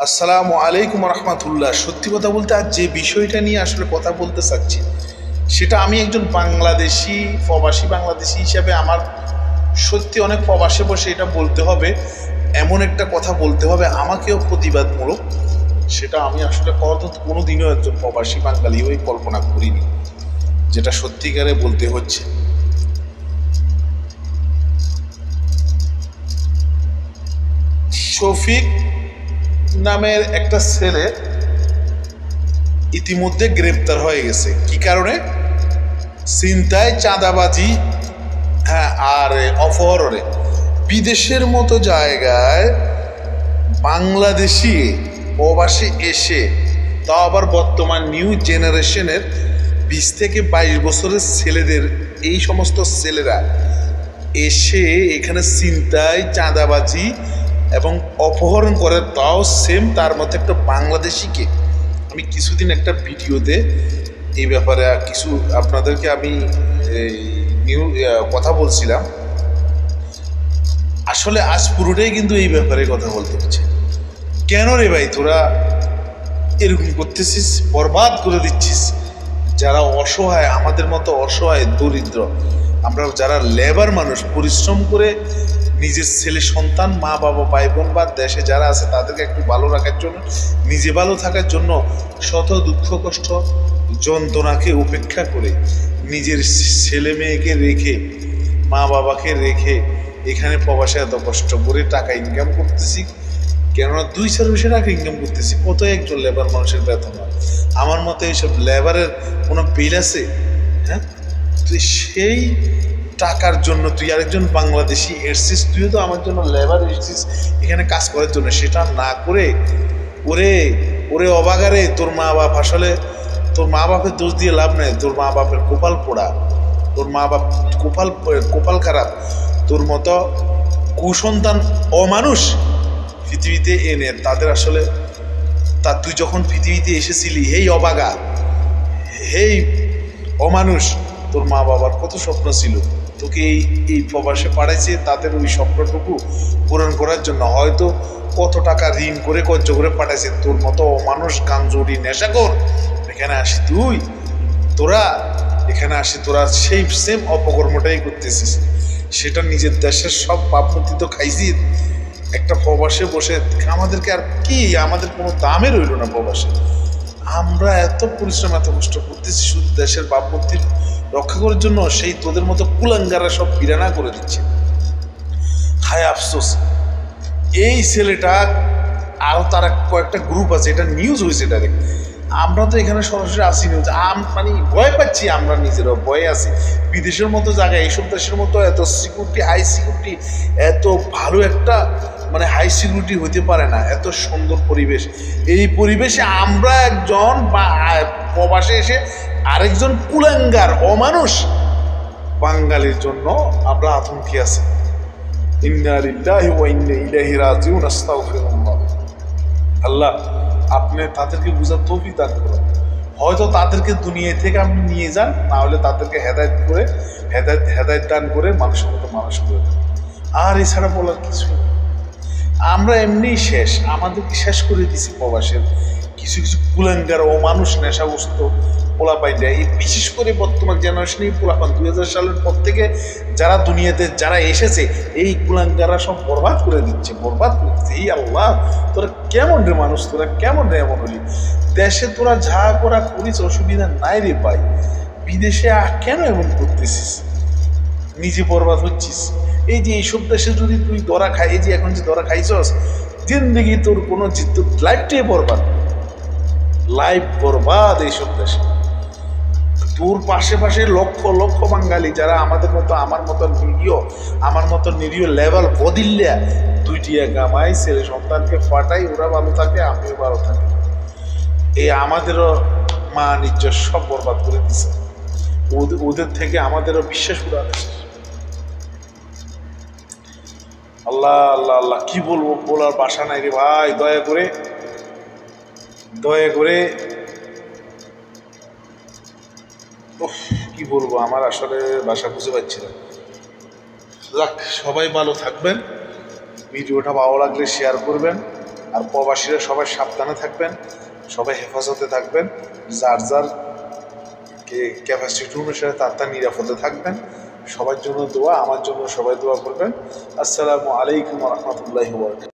আসসালামু আলাইকুম রহমতুল্লাহ। সত্যি কথা বলতে আজ যে বিষয়টা নিয়ে আসলে কথা বলতে চাচ্ছি সেটা আমি একজন বাংলাদেশি প্রবাসী বাংলাদেশি হিসাবে আমার সত্যি অনেক প্রবাসে বসে এটা বলতে হবে, এমন একটা কথা বলতে হবে আমাকেও প্রতিবাদমূলক। সেটা আমি আসলে কোনো দিনও একজন প্রবাসী বাঙালি ওই কল্পনা করিনি, যেটা সত্যিকারে বলতে হচ্ছে। শফিক নামের একটা ছেলে ইতিমধ্যে গ্রেপ্তার হয়ে গেছে। কি কারণে? ছিনতাই, চাঁদাবাজি, হ্যাঁ, আর অপহরণে। বিদেশের মতো জায়গায় বাংলাদেশি প্রবাসী এসে, তাও আবার বর্তমান নিউ জেনারেশনের 20 থেকে 22 বছরের ছেলেদের, এই সমস্ত ছেলেরা এসে এখানে ছিনতাই, চাঁদাবাজি এবং অপহরণ করে, তাও সেম তার মধ্যে একটা বাংলাদেশিকে। আমি কিছুদিন একটা ভিডিওতে এই ব্যাপারে কিছু আপনাদেরকে আমি কথা বলছিলাম। আসলে আজ পুরোটাই কিন্তু এই ব্যাপারে কথা বলতে হচ্ছে। কেন রে ভাই তোরা এরকম করতেছিস, বরবাদ করে দিচ্ছিস যারা অসহায়, আমাদের মতো অসহায় দরিদ্র, আমরা যারা লেবার মানুষ, পরিশ্রম করে নিজের ছেলে সন্তান, মা বাবা, ভাই বোন বা দেশে যারা আছে তাদেরকে একটু ভালো রাখার জন্য, নিজে ভালো থাকার জন্য শত দুঃখ কষ্ট যন্ত্রণাকে উপেক্ষা করে নিজের ছেলে মেয়েকে রেখে, মা বাবাকে রেখে এখানে প্রবাসে এত কষ্ট করে টাকা ইনকাম করতেছি। কেননা 2-4 টাকা ইনকাম করতেছি, কত একজন লেবার মানুষের বেতন হয়? আমার মতে এইসব লেবারের কোনো বিল আছে? হ্যাঁ, তুই সেই টাকার জন্য তুই আরেকজন বাংলাদেশি এসছিস, তুইও তো আমার জন্য লেবার এসছিস এখানে কাজ করার জন্য, সেটা না করে ওরে ওরে অবাগারে তোর মা বাপ, আসলে তোর মা বাপের দোষ দিয়ে লাভ নেই। তোর মা বাপের কপাল পোড়া, তোর মা বাপ কপাল খারাপ। তোর মতো কুসন্তান অমানুষ পৃথিবীতে এনে তাদের আসলে তুই যখন পৃথিবীতে এসেছিলি, হেই অবাগা, হেই অমানুষ, তোর মা বাবার কত স্বপ্ন ছিল, তোকে এই প্রবাসে পাঠাইছে তাদের ওই স্বপ্নটুকু পূরণ করার জন্য। হয়তো কত টাকা ঋণ করে কর্য করে পাঠাইছে। তোর মতো অমানুষ, গাঞ্জুরি, নেশাখোর এখানে আসি তোরা সেই সেম অপকর্মটাই করতেছিস। সেটা নিজের দেশের সব পাপমতি তো খাইছি। একটা প্রবাসে বসে আমাদেরকে আর কি, আমাদের কোনো দামে রইল না প্রবাসে। আমরা এত পরিশ্রম, এত কষ্ট করতেছি শুধু দেশের ভাবমূর্তির রক্ষা করার জন্য, সেই তোদের মতো কুলাঙ্গারা সব বিরানা করে দিচ্ছে। হায় আফসোস, এই ছেলেটা আরও তার কয়েকটা গ্রুপ আছে, এটা নিউজ হয়েছে ডাইরেক্ট। আমরা তো এখানে সরাসরি আসি নিউজ, মানে ভয় পাচ্ছি, আমরা নিজেরাও ভয়ে আছি। বিদেশের মতো জায়গায়, এইসব দেশের মতো এত সিকিউরিটি, হাই সিকিউরিটি, এত ভালো একটা মানে হাই সিকিউরিটি হতে পারে না, এত সুন্দর পরিবেশ। এই পরিবেশে আমরা একজন প্রবাসে এসে আরেকজন কুলাঙ্গার অমানুষ বাঙালির জন্য আমরা আতঙ্কে আছি। ইন্না লিল্লাহি ওয়া ইন্না ইলাইহি রাজিউন। আস্তাগফিরুল্লাহ। আল্লাহ আপনি তাদেরকে বুঝার তৌফিক দান করুন। হয়তো তাদেরকে দুনিয়া থেকে আপনি নিয়ে যান, না হলে তাদেরকে হেদায়েত দান করে মানুষের মতো মানুষ করে দেন। আর এছাড়া বলার কিছুই নেই। আমরা এমনি শেষ, আমাদেরকে শেষ করে দিছি প্রবাসের কিছু কুলাঙ্গার ও মানুষ, নেশাগ্রস্ত পোলাপাইনরা। এই বিশেষ করে বর্তমান জেনারেশনেই পোলাপান 2000 সালের পর থেকে যারা দুনিয়াতে যারা এসেছে, এই কুলাঙ্গাররা সব বরবাদ করে দিচ্ছে। এই আল্লাহ, তোরা কেমন রে মানুষ, তোরা কেমন রে এমন হলি? দেশে তোরা যা করা করিস অসুবিধা নাই রে ভাই, বিদেশে কেন এমন করতেছিস? নিজে বরবাদ হচ্ছিস। এই যে এইসব দেশে যদি তুই ধরা খাই, এই যে এখন যে ধরা খাইছস, জিন্দেগি তোর কোনো লাইফটাই বরবাদ, লাইফ বরবাদ এইসব দেশে। তোর পাশে লক্ষ লক্ষ বাঙালি যারা আমাদের মতো, আমার মতো নিরীহ লেভেল বদিল্লা 2 টিয়া গামাই, ছেলে সন্তানকে ফাটাই, ওরা ভালো থাকে, আমিও ভালো থাকি। এই আমাদেরও মা নিজের সব বরবাদ করে দিচ্ছে। ওদের থেকে আমাদেরও বিশ্বাস উড়ানো। আল্লাহ আল্লাহ আল্লাহ, কি বলবো, বলার ভাষা নাই রে ভাই। দয়া করে কি বলবো, আমার আসলে ভাষা খুঁজে পাচ্ছি না। যাক, সবাই ভালো থাকবেন। ভিডিওটা ভালো লাগলে শেয়ার করবেন। আর প্রবাসীরা সবাই সাবধানে থাকবেন, সবাই হেফাজতে থাকবেন, যার যার ক্যাপাসিটি অনুসারে তার নিরাপদে থাকবেন। সবার জন্য দোয়া, আমার জন্য সবাই দোয়া করবেন। আসসালামু আলাইকুম ওয়া রাহমাতুল্লাহি ওয়া বারাকাতুহু।